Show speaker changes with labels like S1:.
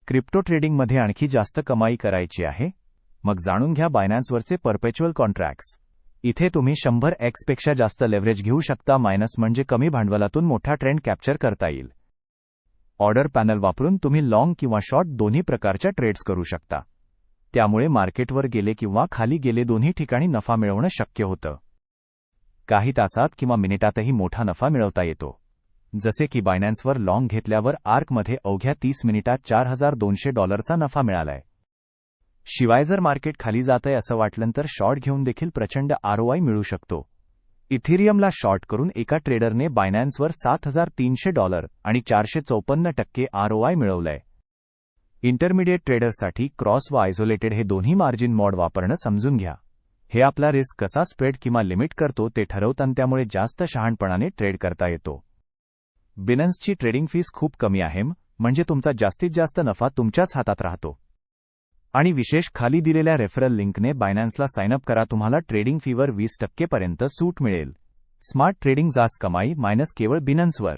S1: Crypto ट्रेडिंगमध्ये आणखी जास्त कमाई करायची आहे? मग जाणून घ्या बायनान्सवरचे परपेच्युअल कॉन्ट्रॅक्ट्स. इथे तुम्ही 100x पेक्षा जास्त लेव्हरेज घेऊ शकता. मायनस म्हणजे कमी भांडवलातून मोठा ट्रेंड कॅप्चर करता येईल. ऑर्डर पॅनल वापरून तुम्ही लॉंग किंवा शॉर्ट दोन्ही प्रकारच्या ट्रेड्स करू शकता. त्यामुळे मार्केटवर गेले किंवा खाली गेले दोन्ही ठिकाणी नफा मिळवणं शक्य होतं. काही तासात किंवा मिनिटातही मोठा नफा मिळवता येतो. जसे की बायनान्सवर लॉंग घेतल्यावर आर्कमध्ये अवघ्या 30 मिनिटात $4,200चा नफा मिळालाय. शिवाय जर मार्केट खाली जातंय असं वाटलं तर शॉर्ट घेऊन देखील प्रचंड ROI मिळू शकतो. इथेरियमला शॉर्ट करून एका ट्रेडरने बायनान्सवर $7,300 आणि 454% ROI मिळवलंय. इंटरमिडिएट ट्रेडरसाठी क्रॉस व आयसोलेटेड हे दोन्ही मार्जिन मॉड वापरणं समजून घ्या. हे आपला रिस्क कसा स्प्रेड किंवा लिमिट करतो ते ठरवतात, त्यामुळे जास्त शहाणपणाने ट्रेड करता येतो. बिनन्सची ट्रेडिंग फीस खूप कमी आहे, म्हणजे तुमचा जास्तीत जास्त नफा तुमच्याच हातात राहतो. आणि विशेष खाली दिलेल्या रेफरल लिंकने बायनान्सला साइन अप करा. तुम्हाला ट्रेडिंग फीवर 20% पर्यंत सूट मिळेल. स्मार्ट ट्रेडिंग जास्त कमाई मायनस केवळ बिनन्सवर.